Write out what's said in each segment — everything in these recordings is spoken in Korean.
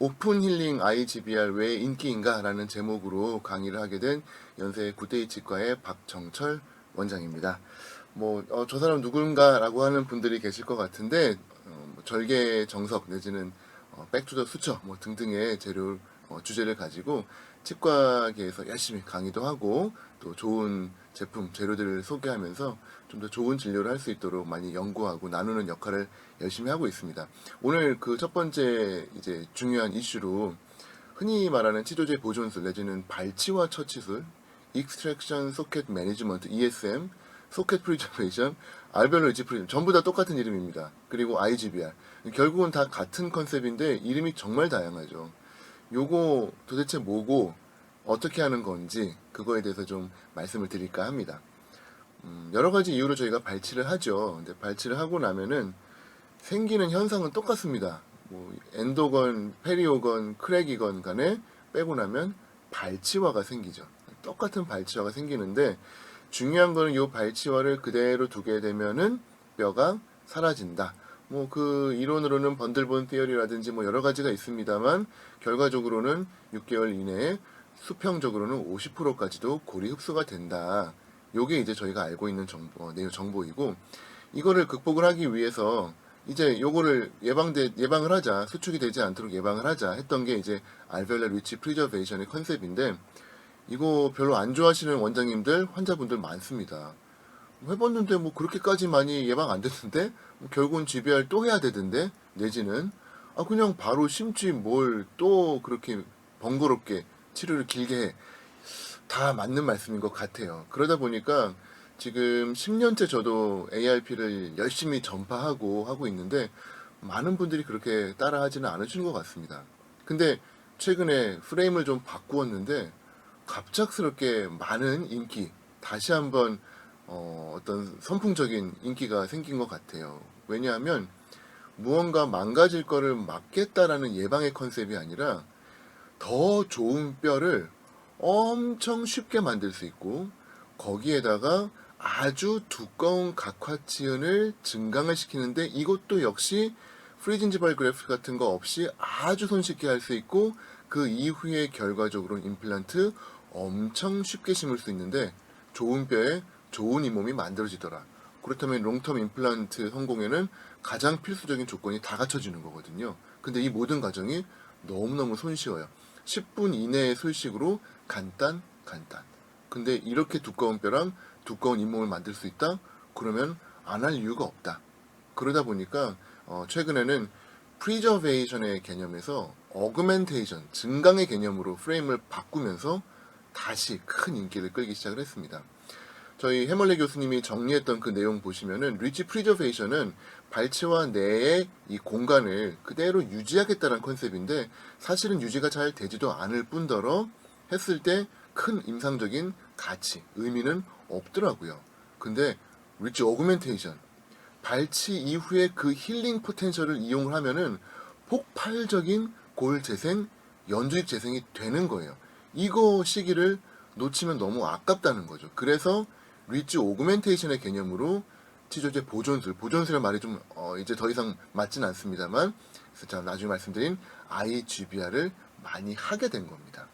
오픈 힐링 IGBR 왜 인기인가? 라는 제목으로 강의를 하게 된 연세 굿데이 치과의 박정철 원장입니다. 저 사람 누군가 라고 하는 분들이 계실 것 같은데, 절개 정석 내지는 백투더 수처 등등의 주제를 가지고 치과계에서 열심히 강의도 하고 또 좋은 제품, 재료들을 소개하면서 좀 더 좋은 진료를 할 수 있도록 많이 연구하고 나누는 역할을 열심히 하고 있습니다. 오늘 그 첫 번째 이제 중요한 이슈로 흔히 말하는 치료제 보존술 내지는 발치와 처치술, Extraction Socket Management (ESM), 소켓 프리저베이션, 알베올로 리치 프리즘 전부 다 똑같은 이름입니다. 그리고 IGBR 결국은 다 같은 컨셉인데 이름이 정말 다양하죠. 요거 도대체 뭐고 어떻게 하는 건지 그거에 대해서 좀 말씀을 드릴까 합니다. 여러 가지 이유로 저희가 발치를 하죠. 근데 발치를 하고 나면은 생기는 현상은 똑같습니다. 엔도건, 페리오건, 크랙이건 간에 빼고 나면 발치화가 생기죠. 똑같은 발치화가 생기는데 중요한 거는 이 발치화를 그대로 두게 되면은 뼈가 사라진다. 그 이론으로는 번들본 티어리라든지 여러 가지가 있습니다만 결과적으로는 6개월 이내에 수평적으로는 50%까지도 골이 흡수가 된다. 요게 이제 저희가 알고 있는 정보이고 이거를 극복을 하기 위해서 이제 요거를 예방을 하자, 수축이 되지 않도록 예방을 하자 했던 게 이제 알베올라 리치 프리저베이션의 컨셉인데 이거 별로 안 좋아하시는 원장님들, 환자분들 많습니다. 해봤는데 그렇게까지 많이 예방 안 됐는데 결국은 GBR 또 해야 되던데 내지는 그냥 바로 심지 뭘 또 그렇게 번거롭게 치료를 길게 해. 다 맞는 말씀인 것 같아요. 그러다 보니까 지금 10년째 저도 ARP를 열심히 전파하고 하고 있는데 많은 분들이 그렇게 따라하지는 않으시는 것 같습니다. 근데 최근에 프레임을 좀 바꾸었는데 갑작스럽게 많은 인기, 다시 한번 어떤 선풍적인 인기가 생긴 것 같아요. 왜냐하면 무언가 망가질 거를 막겠다라는 예방의 컨셉이 아니라 더 좋은 뼈를 엄청 쉽게 만들 수 있고 거기에다가 아주 두꺼운 각화치은을 증강을 시키는데 이것도 역시 프리진지발 그래프트 같은 거 없이 아주 손쉽게 할 수 있고 그 이후에 결과적으로 임플란트 엄청 쉽게 심을 수 있는데 좋은 뼈에 좋은 잇몸이 만들어지더라. 그렇다면 롱텀 임플란트 성공에는 가장 필수적인 조건이 다 갖춰지는 거거든요. 근데 이 모든 과정이 너무너무 손쉬워요. 10분 이내의 솔식으로 간단. 근데 이렇게 두꺼운 뼈랑 두꺼운 잇몸을 만들 수 있다? 그러면 안 할 이유가 없다. 그러다 보니까 최근에는 프리저베이션의 개념에서 어그멘테이션, 증강의 개념으로 프레임을 바꾸면서 다시 큰 인기를 끌기 시작을 했습니다. 저희 해멀레 교수님이 정리했던 그 내용 보시면은 리치 프리저베이션은 발치와 내의 이 공간을 그대로 유지하겠다는 컨셉인데 사실은 유지가 잘 되지도 않을 뿐더러 했을 때 큰 임상적인 가치, 의미는 없더라고요. 근데 리치 오그멘테이션, 발치 이후에 그 힐링 포텐셜을 이용을 하면은 폭발적인 골 재생, 연주익 재생이 되는 거예요. 이거 시기를 놓치면 너무 아깝다는 거죠. 그래서 리치 오그멘테이션의 개념으로 치료제 보존술의 말이 좀 이제 더 이상 맞진 않습니다만 그래서 제가 나중에 말씀드린 IGBR을 많이 하게 된 겁니다.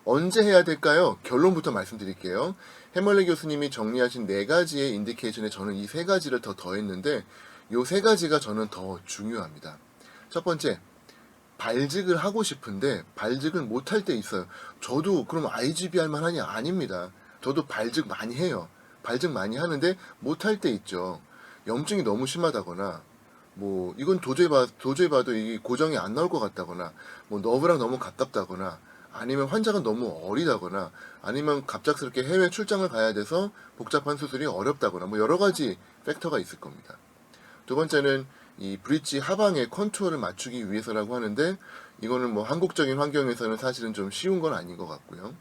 언제 해야 될까요? 결론부터 말씀드릴게요. 해멀레 교수님이 정리하신 4가지의 인디케이션에 저는 이 3가지를 더 더했는데 이 3가지가 저는 더 중요합니다. 첫 번째, 발직을 하고 싶은데 발직을 못할 때 있어요. 저도 그럼 IGBR만 하냐? 아닙니다. 저도 발직 많이 해요. 발직 많이 하는데 못할 때 있죠. 염증이 너무 심하다거나 이건 도저히 봐도 이 고정이 안 나올 것 같다거나 너브랑 너무 가깝다거나 아니면 환자가 너무 어리다거나 아니면 갑작스럽게 해외 출장을 가야 돼서 복잡한 수술이 어렵다거나 여러 가지 팩터가 있을 겁니다. 두 번째는 이 브릿지 하방의 컨투어를 맞추기 위해서라고 하는데 이거는 한국적인 환경에서는 사실은 좀 쉬운 건 아닌 것 같고요.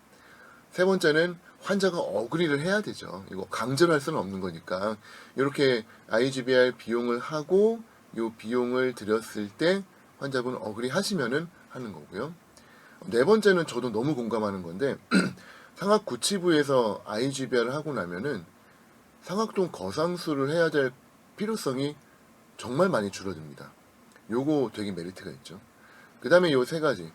세 번째는 환자가 어그리를 해야 되죠. 이거 강제로 할 수는 없는 거니까 이렇게 IGBR 비용을 하고 이 비용을 들였을 때 환자분 어그리 하시면은 하는 거고요. 네 번째는 저도 너무 공감하는 건데 상악 구치부에서 IGBR을 하고 나면은 상악동 거상술을 해야 될 필요성이 정말 많이 줄어듭니다. 요거 되게 메리트가 있죠. 그 다음에 요 세 가지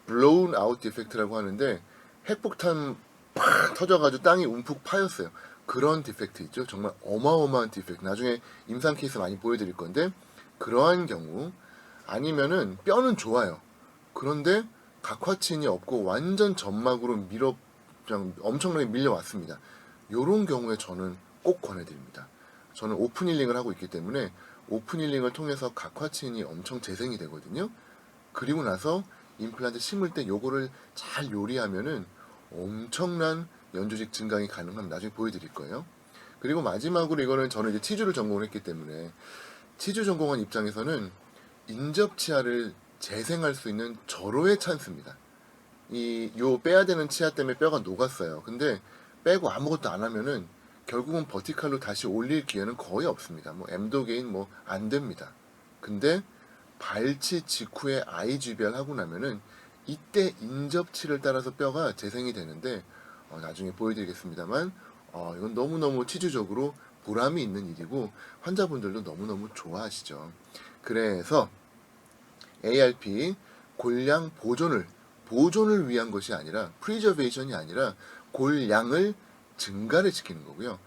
blown out 디펙트라고 하는데 핵폭탄 팍 터져가지고 땅이 움푹 파였어요. 그런 디펙트 있죠. 정말 어마어마한 디펙트. 나중에 임상 케이스 많이 보여드릴 건데 그러한 경우 아니면은 뼈는 좋아요. 그런데 각화친이 없고 완전 점막으로 그냥 엄청나게 밀려왔습니다. 요런 경우에 저는 꼭 권해드립니다. 저는 오픈 힐링을 하고 있기 때문에 오픈 힐링을 통해서 각화친이 엄청 재생이 되거든요. 그리고 나서 임플란트 심을 때 요거를 잘 요리하면은 엄청난 연조직 증강이 가능합니다. 나중에 보여드릴 거예요. 그리고 마지막으로 이거는 저는 이제 치주를 전공을 했기 때문에 치주 전공한 입장에서는 인접 치아를 재생할 수 있는 절호의 찬스입니다. 요 빼야 되는 치아 때문에 뼈가 녹았어요. 근데 빼고 아무것도 안 하면은 결국은 버티칼로 다시 올릴 기회는 거의 없습니다. 뭐 엠도게인 뭐 안 됩니다. 근데 발치 직후에 IGBR 하고 나면은 이때 인접치를 따라서 뼈가 재생이 되는데 나중에 보여드리겠습니다만 이건 너무너무 치주적으로 보람이 있는 일이고 환자분들도 너무너무 좋아하시죠. 그래서 ARP 골량 보존을 위한 것이 아니라 프리저베이션이 아니라 골량을 증가를 시키는 거고요.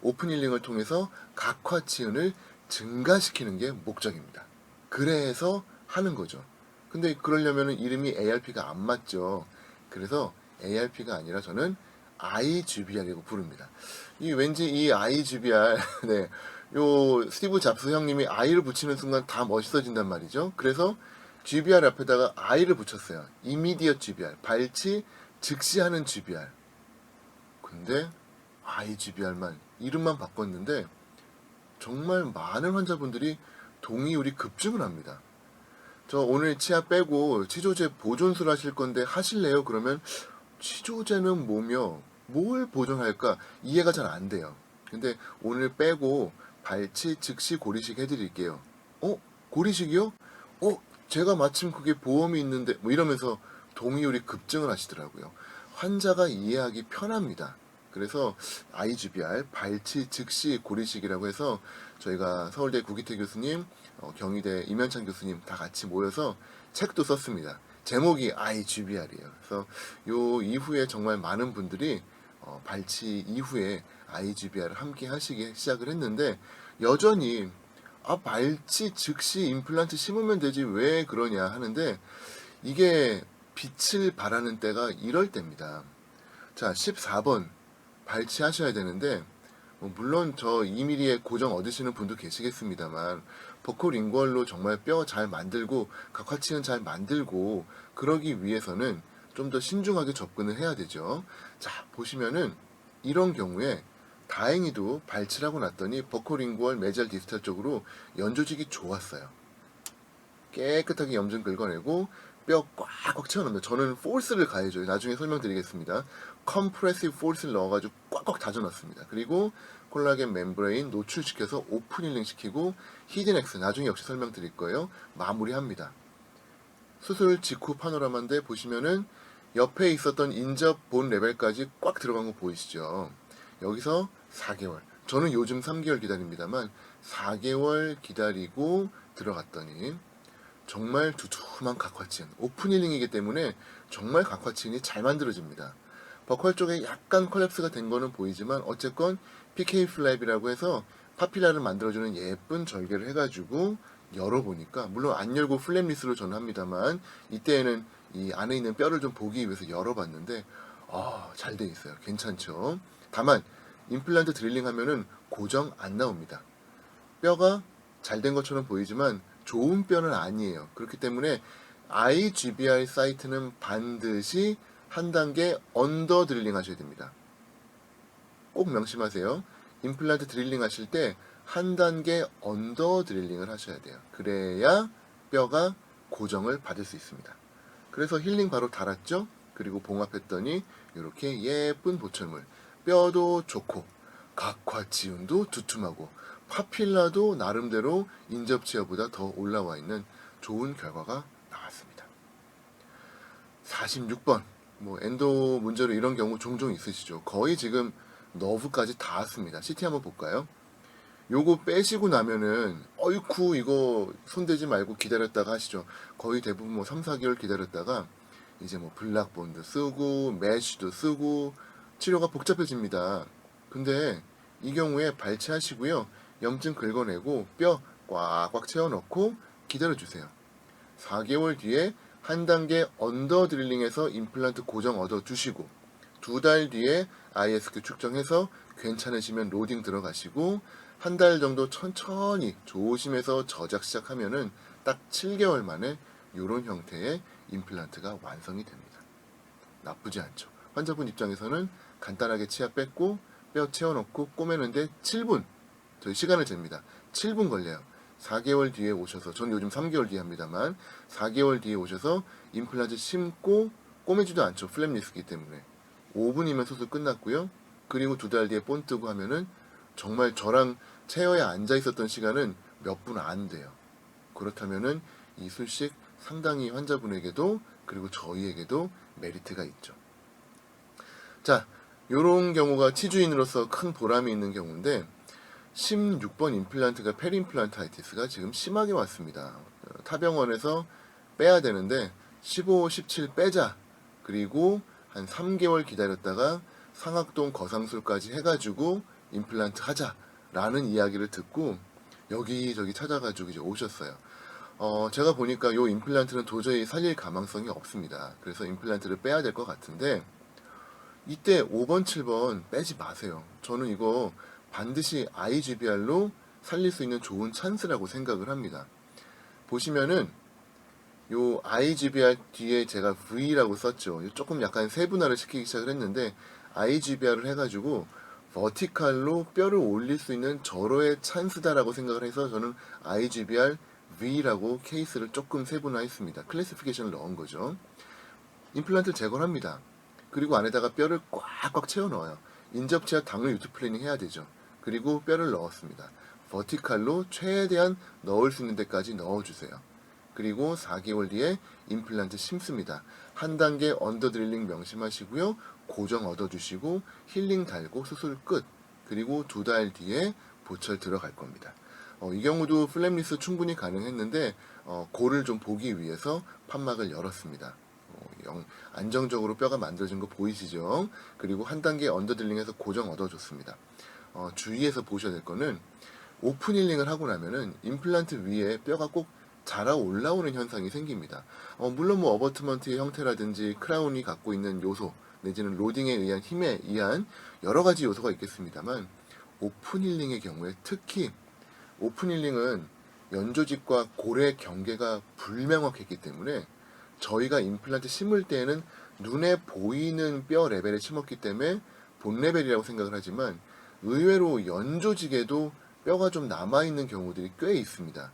오픈 힐링을 통해서 각화치은을 증가시키는 게 목적입니다. 그래서 하는 거죠. 근데 그러려면 이름이 ARP가 안 맞죠. 그래서 ARP가 아니라 저는 IGBR이라고 부릅니다. 왠지 이 IGBR 네, 요 스티브 잡스 형님이 I를 붙이는 순간 다 멋있어진단 말이죠. 그래서 GBR 앞에다가 I를 붙였어요. Immediate GBR, 발치 즉시 하는 GBR. 근데 IGBR만 이름만 바꿨는데 정말 많은 환자분들이 동의율이 급증을 합니다. 저 오늘 치아 빼고 치조제 보존술 하실 건데 하실래요? 그러면 치조제는 뭐며 뭘 보존할까 이해가 잘 안 돼요. 근데 오늘 빼고 발치 즉시 고리식 해드릴게요. 고리식이요? 제가 마침 그게 보험이 있는데 뭐 이러면서 동의율이 급증을 하시더라고요. 환자가 이해하기 편합니다. 그래서 IGBR 발치 즉시 고리식이라고 해서 저희가 서울대 구기태 교수님, 경희대 임현찬 교수님 다 같이 모여서 책도 썼습니다. 제목이 IGBR이에요. 그래서 요 이후에 정말 많은 분들이 발치 이후에 IGBR을 함께 하시기 시작을 했는데 여전히 발치 즉시 임플란트 심으면 되지 왜 그러냐 하는데 이게 빛을 발하는 때가 이럴 때입니다. 자, 14번 발치하셔야 되는데 물론 저 2mm의 고정 얻으시는 분도 계시겠습니다만 버코링구얼로 정말 뼈 잘 만들고 각화치는 잘 만들고 그러기 위해서는 좀 더 신중하게 접근을 해야 되죠. 자, 보시면은 이런 경우에 다행히도 발치를 하고 났더니 버코링구얼 메잘 디스탈 쪽으로 연조직이 좋았어요. 깨끗하게 염증 긁어내고 뼈 꽉꽉 채워넣습니다. 저는 포스를 가해줘요. 나중에 설명드리겠습니다. 컴프레시브 포스를 넣어가지고 꽉꽉 다져놨습니다. 그리고 콜라겐 멤브레인 노출시켜서 오픈 힐링 시키고 히든엑스 나중에 역시 설명드릴 거예요. 마무리합니다. 수술 직후 파노라마인데 보시면은 옆에 있었던 인접 본 레벨까지 꽉 들어간 거 보이시죠? 여기서 4개월. 저는 요즘 3개월 기다립니다만 4개월 기다리고 들어갔더니 정말 두툼한 각화친, 오픈 힐링이기 때문에 정말 각화친이 잘 만들어집니다. 버컬 쪽에 약간 컬랩스가 된 거는 보이지만 어쨌건 PK 플랩이라고 해서 파필라를 만들어주는 예쁜 절개를 해가지고 열어보니까 물론 안 열고 플랩리스로 저는 합니다만 이때에는 이 안에 있는 뼈를 좀 보기 위해서 열어봤는데 잘 돼 있어요. 괜찮죠? 다만 임플란트 드릴링 하면은 고정 안 나옵니다. 뼈가 잘 된 것처럼 보이지만 좋은 뼈는 아니에요. 그렇기 때문에 IGBR 사이트는 반드시 한 단계 언더 드릴링 하셔야 됩니다. 꼭 명심하세요. 임플란트 드릴링 하실 때 한 단계 언더 드릴링을 하셔야 돼요. 그래야 뼈가 고정을 받을 수 있습니다. 그래서 힐링 바로 달았죠? 그리고 봉합했더니 이렇게 예쁜 보철물, 뼈도 좋고 각화지운도 두툼하고 파필라도 나름대로 인접치아보다 더 올라와 있는 좋은 결과가 나왔습니다. 46번 엔도 문제로 이런 경우 종종 있으시죠. 거의 지금 너브까지 다 왔습니다. CT 한번 볼까요? 요거 빼시고 나면은 어이쿠 이거 손대지 말고 기다렸다가 하시죠. 거의 대부분 뭐 3, 4개월 기다렸다가 이제 뭐 블락본드 쓰고 메쉬도 쓰고 치료가 복잡해집니다. 근데 이 경우에 발치하시고요. 염증 긁어내고 뼈 꽉꽉 채워넣고 기다려주세요. 4개월 뒤에 한 단계 언더 드릴링해서 임플란트 고정 얻어주시고 2달 뒤에 ISQ 측정해서 괜찮으시면 로딩 들어가시고 한 달 정도 천천히 조심해서 저작 시작하면은 딱 7개월 만에 이런 형태의 임플란트가 완성이 됩니다. 나쁘지 않죠. 환자분 입장에서는 간단하게 치아 뺐고 뼈 채워넣고 꼬매는데 7분 저희 시간을 잽니다. 7분 걸려요. 4개월 뒤에 오셔서 전 요즘 3개월 뒤에 합니다만 4개월 뒤에 오셔서 임플란트 심고 꼬매지도 않죠. 플랩리스기 때문에 5분이면 수술 끝났고요. 그리고 2달 뒤에 본 뜨고 하면은 정말 저랑 체어에 앉아 있었던 시간은 몇 분 안 돼요. 그렇다면은 이 술식 상당히 환자분에게도 그리고 저희에게도 메리트가 있죠. 자, 요런 경우가 치주인으로서 큰 보람이 있는 경우인데 16번 임플란트가 페리임플란타이티스가 지금 심하게 왔습니다. 타병원에서 빼야 되는데 15, 17 빼자. 그리고 한 3개월 기다렸다가 상악동 거상술까지 해가지고 임플란트 하자라는 이야기를 듣고 여기저기 찾아가지고 이제 오셨어요. 제가 보니까 요 임플란트는 도저히 살릴 가망성이 없습니다. 그래서 임플란트를 빼야 될 것 같은데 이때 5번, 7번 빼지 마세요. 저는 이거 반드시 IGBR로 살릴 수 있는 좋은 찬스라고 생각을 합니다. 보시면은 요 IGBR 뒤에 제가 V라고 썼죠. 조금 약간 세분화를 시키기 시작을 했는데 IGBR을 해가지고 버티칼로 뼈를 올릴 수 있는 절호의 찬스다라고 생각을 해서 저는 IGBR V라고 케이스를 조금 세분화했습니다. 클래시피케이션을 넣은 거죠. 임플란트를 제거를 합니다. 그리고 안에다가 뼈를 꽉꽉 채워 넣어요. 인접치아 당뇨 유투 플래닝 해야 되죠. 그리고 뼈를 넣었습니다. 버티칼로 최대한 넣을 수 있는 데까지 넣어주세요. 그리고 4개월 뒤에 임플란트 심습니다. 한 단계 언더 드릴링 명심하시고요. 고정 얻어주시고 힐링 달고 수술 끝. 그리고 2달 뒤에 보철 들어갈 겁니다. 이 경우도 플랩리스 충분히 가능했는데 고를 좀 보기 위해서 판막을 열었습니다. 안정적으로 뼈가 만들어진 거 보이시죠? 그리고 한 단계 언더들링해서 고정 얻어줬습니다. 주의해서 보셔야 될 거는 오픈 힐링을 하고 나면은 임플란트 위에 뼈가 꼭 자라 올라오는 현상이 생깁니다. 물론 뭐 어버트먼트의 형태라든지 크라운이 갖고 있는 요소 내지는 로딩에 의한 힘에 의한 여러 가지 요소가 있겠습니다만 오픈 힐링의 경우에 특히 오픈 힐링은 연조직과 골의 경계가 불명확했기 때문에 저희가 임플란트 심을 때에는 눈에 보이는 뼈 레벨에 심었기 때문에 본 레벨이라고 생각을 하지만 의외로 연조직에도 뼈가 좀 남아있는 경우들이 꽤 있습니다.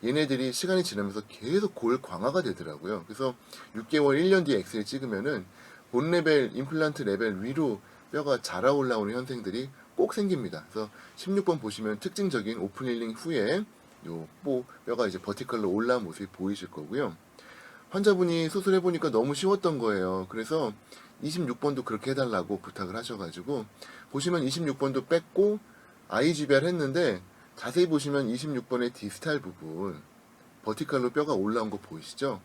얘네들이 시간이 지나면서 계속 골 강화가 되더라고요. 그래서 6개월, 1년 뒤에 엑스레이 찍으면은 본 레벨, 임플란트 레벨 위로 뼈가 자라 올라오는 현상들이 꼭 생깁니다. 그래서 16번 보시면 특징적인 오픈 힐링 후에 뼈가 이제 버티컬로 올라온 모습이 보이실 거고요. 환자분이 수술해보니까 너무 쉬웠던 거예요. 그래서 26번도 그렇게 해달라고 부탁을 하셔가지고 보시면 26번도 뺐고 IGBR 했는데 자세히 보시면 26번의 디스탈 부분 버티칼로 뼈가 올라온 거 보이시죠?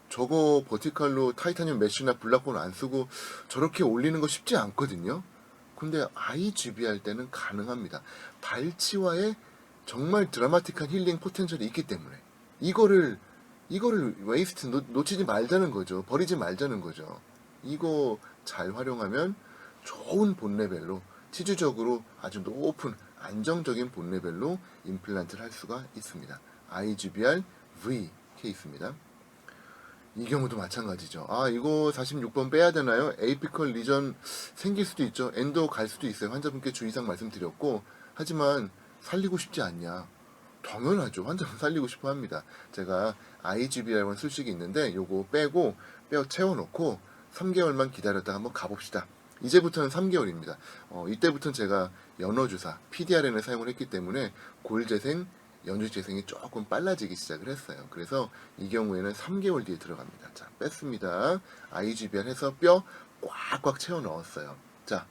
저거 버티칼로 타이타늄 메쉬나 블락본 안 쓰고 저렇게 올리는 거 쉽지 않거든요. 근데 IGB 할 때는 가능합니다. 발치와의 정말 드라마틱한 힐링 포텐셜이 있기 때문에 이거를 웨이스트 놓치지 말자는 거죠. 버리지 말자는 거죠. 이거 잘 활용하면 좋은 본 레벨로 치주적으로 아주 높은 안정적인 본 레벨로 임플란트를 할 수가 있습니다. IGBR V 케이스입니다. 이 경우도 마찬가지죠. 이거 46번 빼야 되나요? 에이피컬 리전 생길 수도 있죠. 엔도 갈 수도 있어요. 환자분께 주의사항 말씀드렸고 하지만 살리고 싶지 않냐? 당연하죠. 환자분 살리고 싶어 합니다. 제가 IGBR이라는 술식이 있는데 요거 빼고 뼈 채워놓고 3개월만 기다렸다가 한번 가봅시다. 이제부터는 3개월입니다. 이때부터는 제가 연어주사 PDRN을 사용을 했기 때문에 골재생, 연주재생이 조금 빨라지기 시작을 했어요. 그래서 이 경우에는 3개월 뒤에 들어갑니다. 자, 뺐습니다. IGBR 해서 뼈 꽉꽉 채워 넣었어요. 자,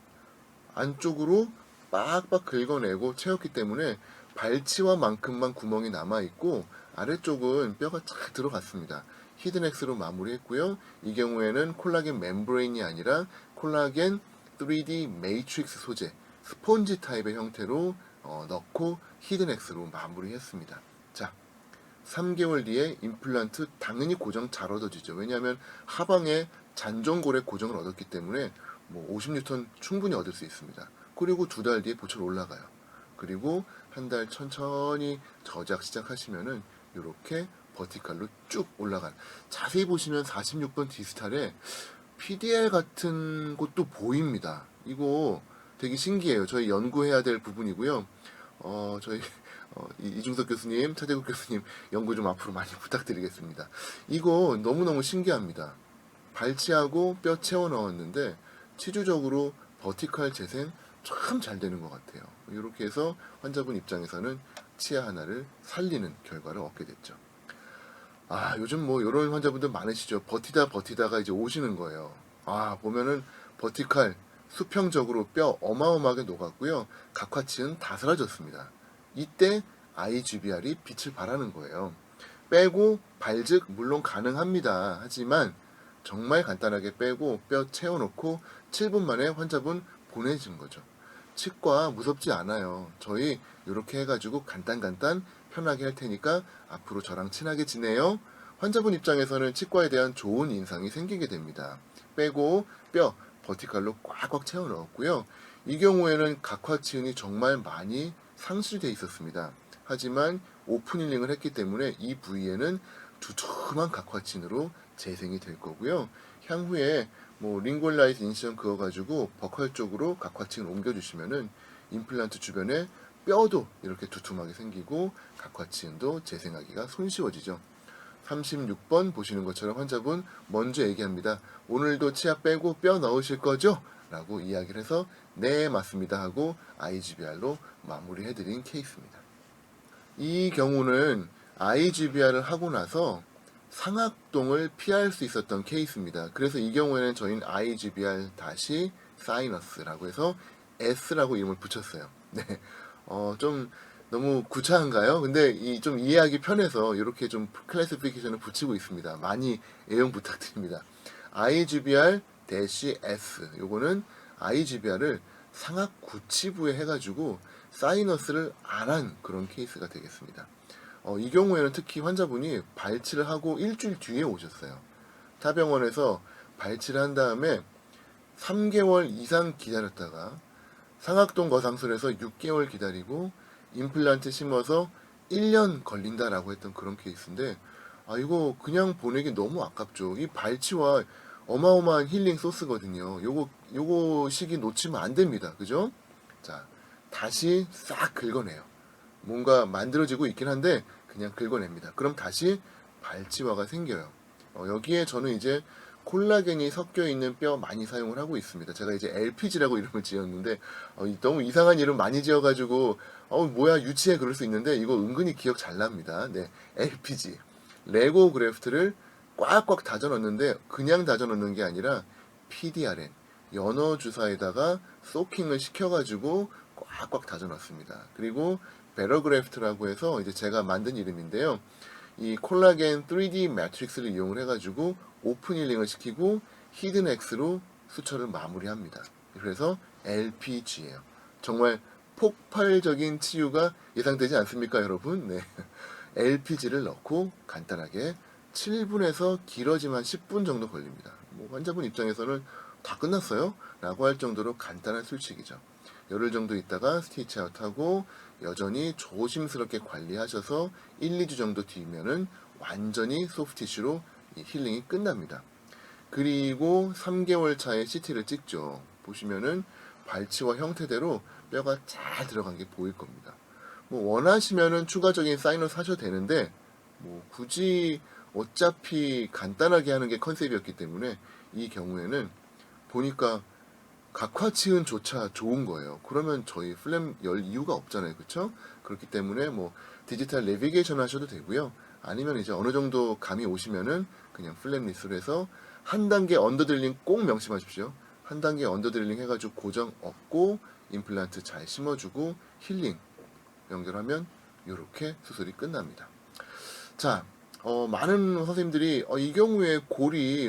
안쪽으로 빡빡 긁어내고 채웠기 때문에 발치와만큼만 구멍이 남아있고 아래쪽은 뼈가 쫙 들어갔습니다. 히든엑스로 마무리했고요. 이 경우에는 콜라겐 멤브레인이 아니라 콜라겐 3D 매트릭스 소재 스폰지 타입의 형태로 넣고 히든엑스로 마무리했습니다. 자, 3개월 뒤에 임플란트 당연히 고정 잘 얻어지죠. 왜냐하면 하방에 잔존골에 고정을 얻었기 때문에 뭐 50N 충분히 얻을 수 있습니다. 그리고 2달 뒤에 보철 올라가요. 그리고 한 달 천천히 저작 시작하시면은 이렇게 버티칼로 쭉 올라간, 자세히 보시면 46번 디스탈에 PDL 같은 곳도 보입니다. 이거 되게 신기해요. 저희 연구해야 될 부분이고요. 저희 이중석 교수님, 차재국 교수님 연구 좀 앞으로 많이 부탁드리겠습니다. 이거 너무너무 신기합니다. 발치하고 뼈 채워 넣었는데 치주적으로 버티칼 재생 참 잘 되는 것 같아요. 이렇게 해서 환자분 입장에서는 치아 하나를 살리는 결과를 얻게 됐죠. 요즘 뭐 이런 환자분들 많으시죠. 버티다가 이제 오시는 거예요. 보면은 버티칼 수평적으로 뼈 어마어마하게 녹았고요. 각화치는 다 사라졌습니다. 이때 IGBR이 빛을 발하는 거예요. 빼고 발즉 물론 가능합니다. 하지만 정말 간단하게 빼고 뼈 채워놓고 7분 만에 환자분 보내준 거죠. 치과 무섭지 않아요. 저희 이렇게 해가지고 간단 편하게 할 테니까 앞으로 저랑 친하게 지내요. 환자분 입장에서는 치과에 대한 좋은 인상이 생기게 됩니다. 빼고 뼈 버티칼로 꽉꽉 채워 넣었고요. 이 경우에는 각화치은이 정말 많이 상실되어 있었습니다. 하지만 오픈 힐링을 했기 때문에 이 부위에는 두툼한 각화친으로 재생이 될 거고요. 향후에 뭐 링골라이트 인시전 그어가지고 버컬 쪽으로 각화층을 옮겨주시면은 임플란트 주변에 뼈도 이렇게 두툼하게 생기고 각화층도 재생하기가 손쉬워지죠. 36번 보시는 것처럼 환자분 먼저 얘기합니다. 오늘도 치아 빼고 뼈 넣으실 거죠? 라고 이야기를 해서 네 맞습니다 하고 IGBR로 마무리해드린 케이스입니다. 이 경우는 IGBR을 하고 나서 상악동을 피할 수 있었던 케이스입니다. 그래서 이 경우에는 저희는 IGBR 다시 사이너스라고 해서 S라고 이름을 붙였어요. 네, 좀 너무 구차한가요? 근데 좀 이해하기 편해서 이렇게 좀 클래시피케이션을 붙이고 있습니다. 많이 애용 부탁드립니다. IGBR-S 요거는 IGBR을 상악 구치부에 해가지고 사이너스를 안 한 그런 케이스가 되겠습니다. 이 경우에는 특히 환자분이 발치를 하고 일주일 뒤에 오셨어요. 타병원에서 발치를 한 다음에 3개월 이상 기다렸다가 상악동 거상술에서 6개월 기다리고 임플란트 심어서 1년 걸린다라고 했던 그런 케이스인데 이거 그냥 보내기 너무 아깝죠. 이 발치와 어마어마한 힐링 소스거든요. 요거 시기 놓치면 안 됩니다. 그죠? 자, 다시 싹 긁어내요. 뭔가 만들어지고 있긴 한데 그냥 긁어냅니다. 그럼 다시 발치화가 생겨요. 여기에 저는 이제 콜라겐이 섞여 있는 뼈 많이 사용을 하고 있습니다. 제가 이제 LPG라고 이름을 지었는데 너무 이상한 이름 많이 지어가지고 뭐야 유치해 그럴 수 있는데 이거 은근히 기억 잘 납니다. 네, LPG 레고 그래프트를 꽉꽉 다져 넣는데 그냥 다져 넣는 게 아니라 PDRN 연어 주사에다가 소킹을 시켜가지고 꽉꽉 다져 넣습니다. 그리고 베러그래프트라고 해서 이제 제가 만든 이름인데요. 이 콜라겐 3D 매트릭스를 이용을 해가지고 오픈 힐링을 시키고 히든엑스로 수처를 마무리합니다. 그래서 LPG예요. 정말 폭발적인 치유가 예상되지 않습니까, 여러분? 네. LPG를 넣고 간단하게 7분에서 길어지면 10분 정도 걸립니다. 뭐 환자분 입장에서는 다 끝났어요? 라고 할 정도로 간단한 술칙이죠. 열흘 정도 있다가 스티치 아웃하고 여전히 조심스럽게 관리하셔서 1, 2주 정도 뒤면은 완전히 소프티슈로 힐링이 끝납니다. 그리고 3개월 차에 CT를 찍죠. 보시면은 발치와 형태대로 뼈가 잘 들어간 게 보일 겁니다. 뭐 원하시면은 추가적인 사이너스 하셔도 되는데 뭐 굳이 어차피 간단하게 하는 게 컨셉이었기 때문에 이 경우에는 보니까 각화치은조차 좋은 거예요. 그러면 저희 플램 열 이유가 없잖아요. 그쵸? 그렇기 때문에 뭐 디지털 내비게이션 하셔도 되고요. 아니면 이제 어느 정도 감이 오시면은 그냥 플랩리스로 해서 한 단계 언더드릴링 꼭 명심하십시오. 한 단계 언더드릴링 해가지고 고정 얻고 임플란트 잘 심어주고 힐링 연결하면 이렇게 수술이 끝납니다. 자, 많은 선생님들이 이 경우에 골이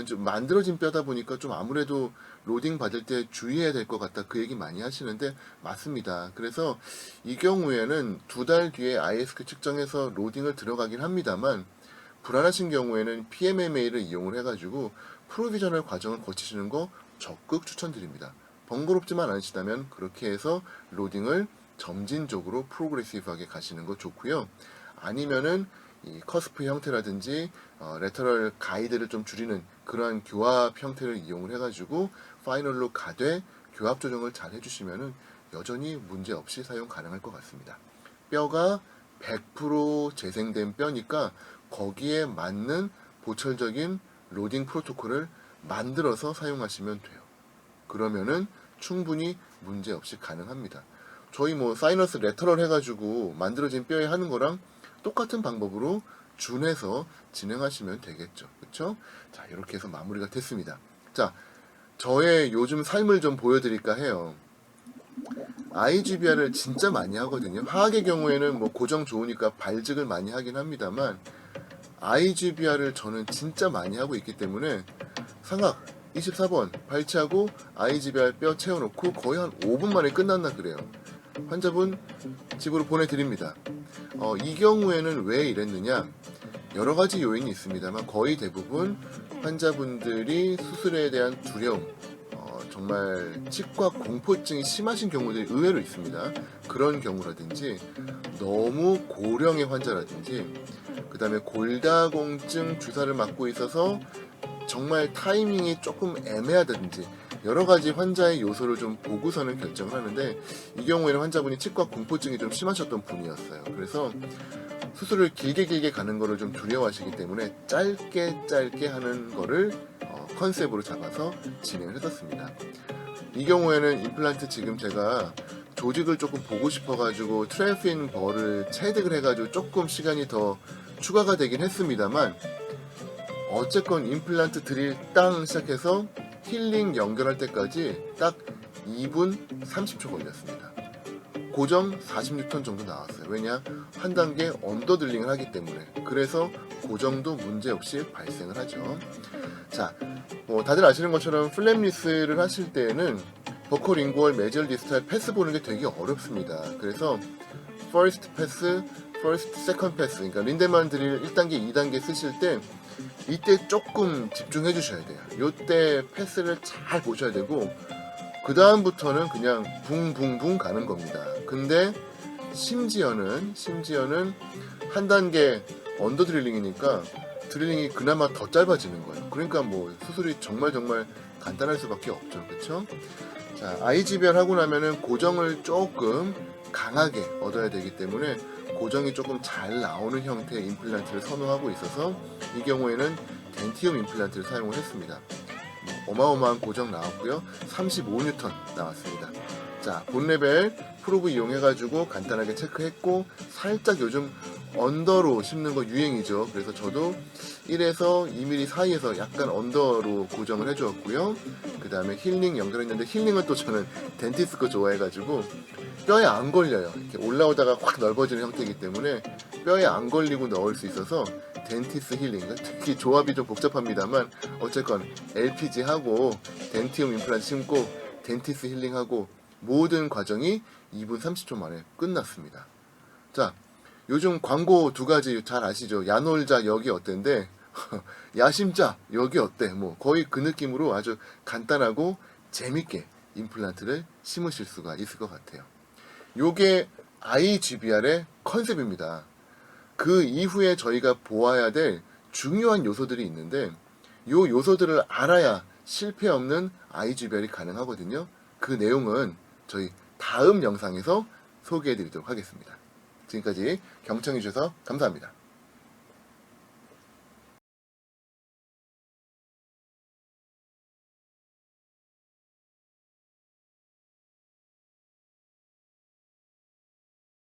좀 만들어진 뼈다 보니까 좀 아무래도 로딩 받을 때 주의해야 될 것 같다, 그 얘기 많이 하시는데 맞습니다. 그래서 이 경우에는 2달 뒤에 ISQ 측정해서 로딩을 들어가긴 합니다만 불안하신 경우에는 PMMA를 이용을 해가지고 프로비저널 과정을 거치시는 거 적극 추천드립니다. 번거롭지만 않으시다면 그렇게 해서 로딩을 점진적으로 프로그레시브하게 가시는 거 좋고요. 아니면은 이 커스프 형태라든지 레터럴 가이드를 좀 줄이는 그러한 교합 형태를 이용을 해가지고 파이널로 가되 교합 조정을 잘 해주시면은 여전히 문제 없이 사용 가능할 것 같습니다. 뼈가 100% 재생된 뼈니까 거기에 맞는 보철적인 로딩 프로토콜을 만들어서 사용하시면 돼요. 그러면은 충분히 문제 없이 가능합니다. 저희 뭐 사이너스 레터럴 해가지고 만들어진 뼈에 하는 거랑 똑같은 방법으로 준해서 진행하시면 되겠죠. 그쵸? 자, 이렇게 해서 마무리가 됐습니다. 자, 저의 요즘 삶을 좀 보여드릴까 해요. IGBR을 진짜 많이 하거든요. 하악의 경우에는 뭐 고정 좋으니까 발직을 많이 하긴 합니다만 IGBR을 저는 진짜 많이 하고 있기 때문에 상악 24번 발치하고 IGBR 뼈 채워놓고 거의 한 5분 만에 끝났나 그래요. 환자분 집으로 보내드립니다. 이 경우에는 왜 이랬느냐, 여러 가지 요인이 있습니다만 거의 대부분 환자분들이 수술에 대한 두려움, 정말 치과 공포증이 심하신 경우들이 의외로 있습니다. 그런 경우라든지 너무 고령의 환자라든지 그 다음에 골다공증 주사를 맞고 있어서 정말 타이밍이 조금 애매하다든지 여러 가지 환자의 요소를 좀 보고서는 결정을 하는데 이 경우에는 환자분이 치과 공포증이 좀 심하셨던 분이었어요. 그래서 수술을 길게 가는 거를 좀 두려워하시기 때문에 짧게 하는 거를 컨셉으로 잡아서 진행을 했었습니다. 이 경우에는 임플란트 지금 제가 조직을 조금 보고 싶어가지고 트래핀 벌을 체득을 해가지고 조금 시간이 더 추가가 되긴 했습니다만 어쨌건 임플란트 드릴 땅 시작해서 힐링 연결할 때까지 딱 2분 30초 걸렸습니다. 고정 46톤 정도 나왔어요. 왜냐? 한 단계 언더들링을 하기 때문에. 그래서 고정도 문제없이 발생을 하죠. 자, 다들 아시는 것처럼 플랩리스를 하실 때에는 버커링구얼 메지얼 디스탈 패스 보는 게 되게 어렵습니다. 그래서 first 패스, first, second 패스, 그러니까 린데만 드릴 1단계, 2단계 쓰실 때 이때 조금 집중해 주셔야 돼요. 이때 패스를 잘 보셔야 되고 그 다음부터는 그냥 붕붕붕 가는 겁니다. 근데 심지어는 한 단계 언더 드릴링이니까 드릴링이 그나마 더 짧아지는 거예요. 그러니까 뭐 수술이 정말 간단할 수밖에 없죠. 그쵸? 자, IGBR 하고 나면은 고정을 조금 강하게 얻어야 되기 때문에 고정이 조금 잘 나오는 형태의 임플란트를 선호하고 있어서 이 경우에는 덴티움 임플란트를 사용을 했습니다. 어마어마한 고정 나왔고요. 35N 나왔습니다. 자, 본 레벨 프로브 이용해가지고 간단하게 체크했고 살짝 요즘 언더로 심는 거 유행이죠. 그래서 저도 1에서 2mm 사이에서 약간 언더로 고정을 해주었고요. 그 다음에 힐링 연결했는데 힐링은 또 저는 덴티스 거 좋아해가지고 뼈에 안 걸려요. 이렇게 올라오다가 확 넓어지는 형태이기 때문에 뼈에 안 걸리고 넣을 수 있어서 덴티스 힐링, 특히 조합이 좀 복잡합니다만 어쨌건 LPG하고 덴티움 임플란트 심고 덴티스 힐링하고 모든 과정이 2분 30초 만에 끝났습니다. 자, 요즘 광고 2가지 잘 아시죠? 야놀자 여기 어땐데 야심자 여기 어때? 뭐 거의 그 느낌으로 아주 간단하고 재밌게 임플란트를 심으실 수가 있을 것 같아요. 요게 IGBR의 컨셉입니다. 그 이후에 저희가 보아야 될 중요한 요소들이 있는데 요 요소들을 알아야 실패 없는 IGBR이 가능하거든요. 그 내용은 저희 다음 영상에서 소개해 드리도록 하겠습니다. 지금까지 경청해 주셔서 감사합니다.